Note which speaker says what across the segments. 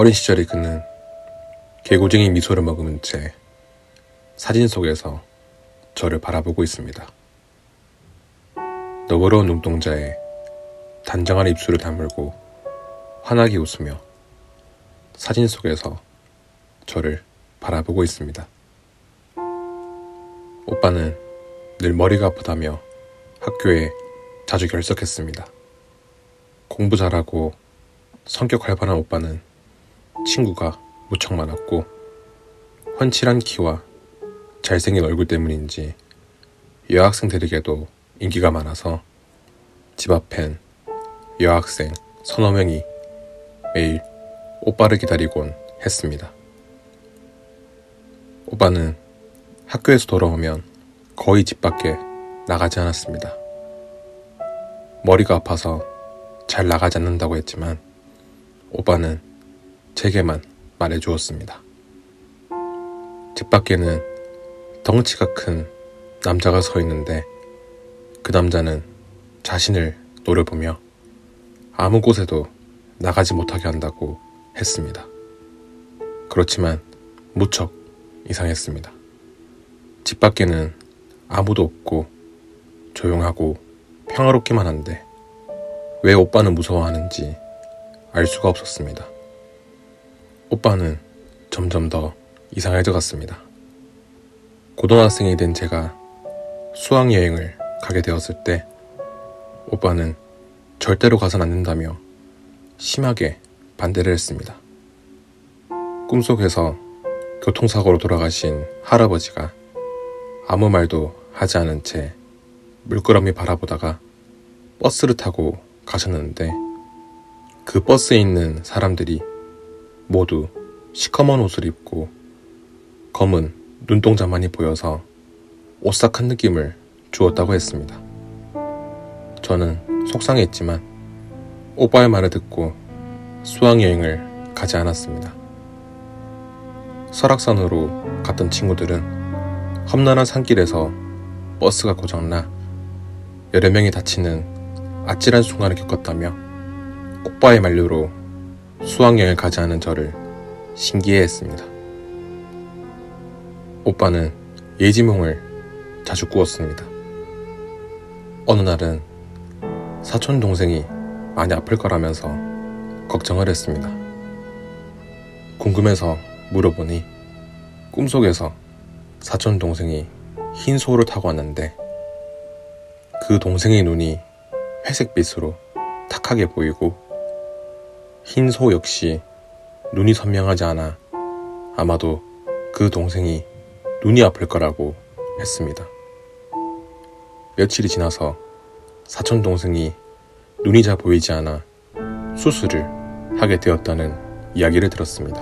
Speaker 1: 어린 시절의 그는 개구쟁이 미소를 머금은 채 사진 속에서 저를 바라보고 있습니다. 너그러운 눈동자에 단정한 입술을 다물고 환하게 웃으며 사진 속에서 저를 바라보고 있습니다. 오빠는 늘 머리가 아프다며 학교에 자주 결석했습니다. 공부 잘하고 성격 활발한 오빠는 친구가 무척 많았고 훤칠한 키와 잘생긴 얼굴 때문인지 여학생들에게도 인기가 많아서 집 앞엔 여학생 서너 명이 매일 오빠를 기다리곤 했습니다. 오빠는 학교에서 돌아오면 거의 집 밖에 나가지 않았습니다. 머리가 아파서 잘 나가지 않는다고 했지만 오빠는 제게만 말해주었습니다. 집 밖에는 덩치가 큰 남자가 서 있는데 그 남자는 자신을 노려보며 아무 곳에도 나가지 못하게 한다고 했습니다. 그렇지만 무척 이상했습니다. 집 밖에는 아무도 없고 조용하고 평화롭기만 한데 왜 오빠는 무서워하는지 알 수가 없었습니다. 오빠는 점점 더 이상해져 갔습니다. 고등학생이 된 제가 수학여행을 가게 되었을 때 오빠는 절대로 가선 안 된다며 심하게 반대를 했습니다. 꿈속에서 교통사고로 돌아가신 할아버지가 아무 말도 하지 않은 채 물끄러미 바라보다가 버스를 타고 가셨는데 그 버스에 있는 사람들이 모두 시커먼 옷을 입고 검은 눈동자만이 보여서 오싹한 느낌을 주었다고 했습니다. 저는 속상했지만 오빠의 말을 듣고 수학여행을 가지 않았습니다. 설악산으로 갔던 친구들은 험난한 산길에서 버스가 고장나 여러 명이 다치는 아찔한 순간을 겪었다며 오빠의 만류로 수학여행을 가지 않은 저를 신기해했습니다. 오빠는 예지몽을 자주 꾸었습니다. 어느 날은 사촌 동생이 많이 아플 거라면서 걱정을 했습니다. 궁금해서 물어보니 꿈속에서 사촌 동생이 흰 소를 타고 왔는데 그 동생의 눈이 회색빛으로 탁하게 보이고 흰 소 역시 눈이 선명하지 않아 아마도 그 동생이 눈이 아플 거라고 했습니다. 며칠이 지나서 사촌 동생이 눈이 잘 보이지 않아 수술을 하게 되었다는 이야기를 들었습니다.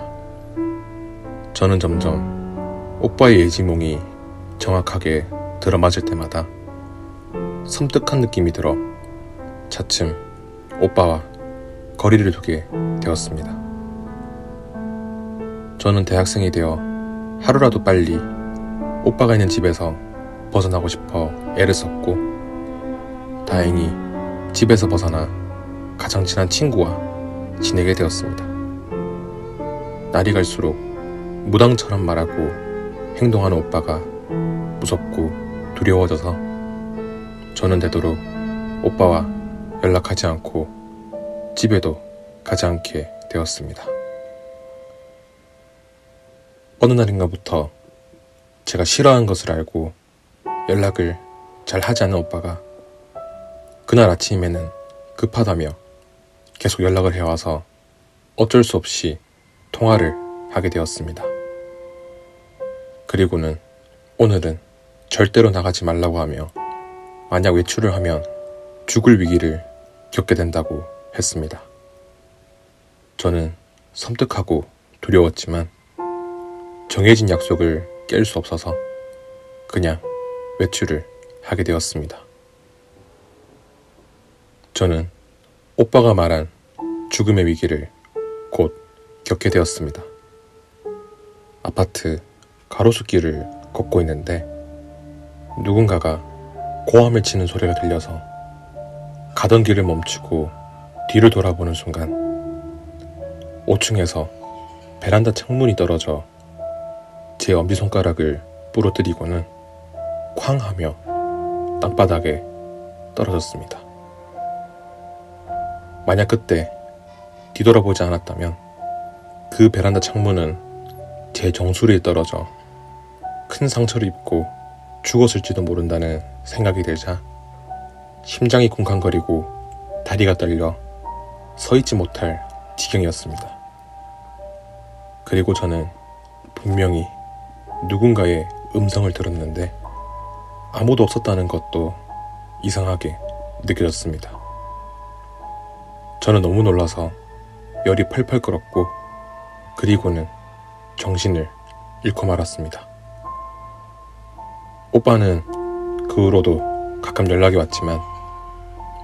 Speaker 1: 저는 점점 오빠의 예지몽이 정확하게 들어맞을 때마다 섬뜩한 느낌이 들어 차츰 오빠와 거리를 두게 되었습니다. 저는 대학생이 되어 하루라도 빨리 오빠가 있는 집에서 벗어나고 싶어 애를 썼고 다행히 집에서 벗어나 가장 친한 친구와 지내게 되었습니다. 날이 갈수록 무당처럼 말하고 행동하는 오빠가 무섭고 두려워져서 저는 되도록 오빠와 연락하지 않고 집에도 가지 않게 되었습니다. 어느 날인가부터 제가 싫어하는 것을 알고 연락을 잘 하지 않는 오빠가 그날 아침에는 급하다며 계속 연락을 해와서 어쩔 수 없이 통화를 하게 되었습니다. 그리고는 오늘은 절대로 나가지 말라고 하며 만약 외출을 하면 죽을 위기를 겪게 된다고 했습니다. 저는 섬뜩하고 두려웠지만 정해진 약속을 깰 수 없어서 그냥 외출을 하게 되었습니다. 저는 오빠가 말한 죽음의 위기를 곧 겪게 되었습니다. 아파트 가로수길을 걷고 있는데 누군가가 고함을 치는 소리가 들려서 가던 길을 멈추고 뒤를 돌아보는 순간 5층에서 베란다 창문이 떨어져 제 엄지손가락을 부러뜨리고는 쾅 하며 땅바닥에 떨어졌습니다. 만약 그때 뒤돌아보지 않았다면 그 베란다 창문은 제 정수리에 떨어져 큰 상처를 입고 죽었을지도 모른다는 생각이 들자 심장이 쿵쾅거리고 다리가 떨려 서 있지 못할 지경이었습니다. 그리고 저는 분명히 누군가의 음성을 들었는데 아무도 없었다는 것도 이상하게 느껴졌습니다. 저는 너무 놀라서 열이 펄펄 끓었고 그리고는 정신을 잃고 말았습니다. 오빠는 그 후로도 가끔 연락이 왔지만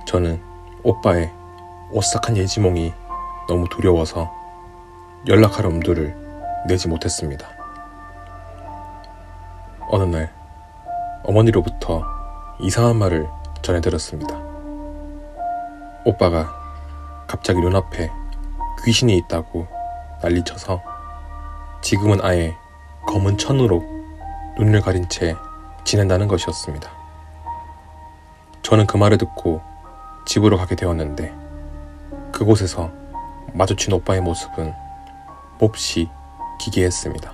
Speaker 1: 저는 오빠의 오싹한 예지몽이 너무 두려워서 연락할 엄두를 내지 못했습니다. 어느 날 어머니로부터 이상한 말을 전해 들었습니다. 오빠가 갑자기 눈앞에 귀신이 있다고 난리쳐서 지금은 아예 검은 천으로 눈을 가린 채 지낸다는 것이었습니다. 저는 그 말을 듣고 집으로 가게 되었는데 그곳에서 마주친 오빠의 모습은 몹시 기괴했습니다.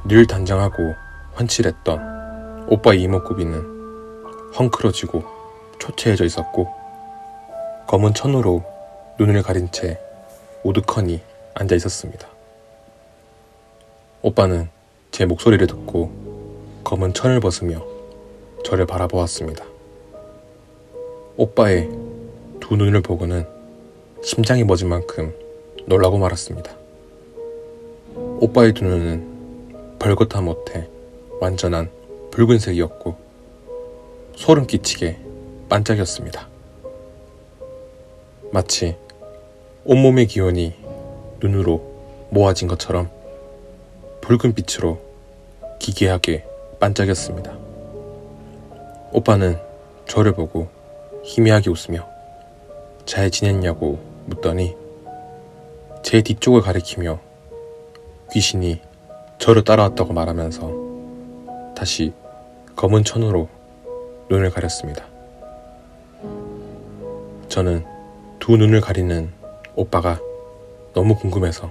Speaker 1: 늘 단정하고 훤칠했던 오빠의 이목구비는 헝클어지고 초췌해져 있었고 검은 천으로 눈을 가린 채 우두커니 앉아 있었습니다. 오빠는 제 목소리를 듣고 검은 천을 벗으며 저를 바라보았습니다. 오빠의 두 눈을 보고는 심장이 멎을 만큼 놀라고 말았습니다. 오빠의 두 눈은 벌겋다 못해 완전한 붉은색이었고 소름 끼치게 반짝였습니다. 마치 온몸의 기운이 눈으로 모아진 것처럼 붉은 빛으로 기괴하게 반짝였습니다. 오빠는 저를 보고 희미하게 웃으며 잘 지냈냐고 묻더니 제 뒤쪽을 가리키며 귀신이 저를 따라왔다고 말하면서 다시 검은 천으로 눈을 가렸습니다. 저는 두 눈을 가리는 오빠가 너무 궁금해서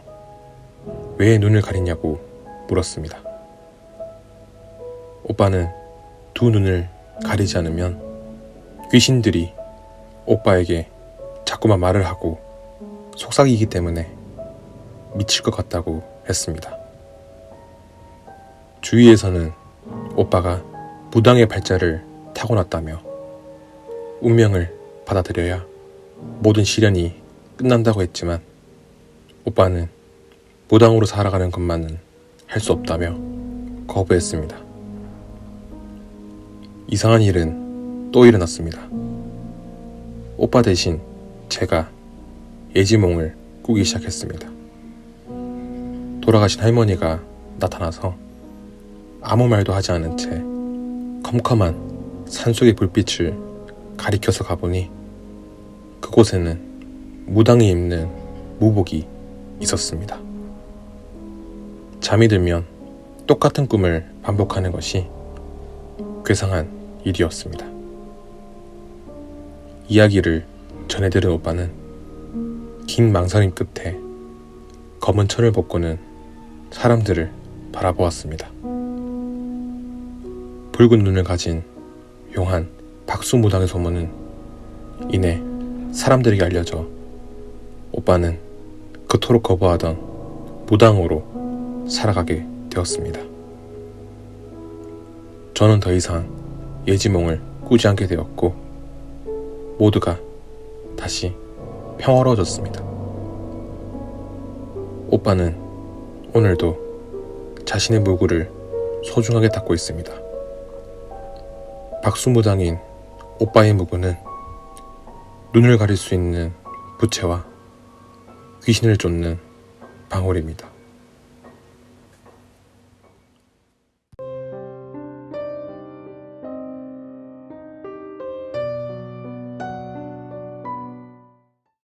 Speaker 1: 왜 눈을 가리냐고 물었습니다. 오빠는 두 눈을 가리지 않으면 귀신들이 오빠에게 자꾸만 말을 하고 속삭이기 때문에 미칠 것 같다고 했습니다. 주위에서는 오빠가 무당의 발자를 타고났다며 운명을 받아들여야 모든 시련이 끝난다고 했지만 오빠는 무당으로 살아가는 것만은 할 수 없다며 거부했습니다. 이상한 일은 또 일어났습니다. 오빠 대신 제가 예지몽을 꾸기 시작했습니다. 돌아가신 할머니가 나타나서 아무 말도 하지 않은 채 컴컴한 산속의 불빛을 가리켜서 가보니 그곳에는 무당이 입는 무복이 있었습니다. 잠이 들면 똑같은 꿈을 반복하는 것이 괴상한 일이었습니다. 이야기를 전해들은 오빠는 긴 망설임 끝에 검은 천을 벗고는 사람들을 바라보았습니다. 붉은 눈을 가진 용한 박수무당의 소문은 이내 사람들에게 알려져 오빠는 그토록 거부하던 무당으로 살아가게 되었습니다. 저는 더 이상 예지몽을 꾸지 않게 되었고 모두가 다시 평화로워졌습니다. 오빠는 오늘도 자신의 무구를 소중하게 닫고 있습니다. 박수무당인 오빠의 무구는 눈을 가릴 수 있는 부채와 귀신을 쫓는 방울입니다.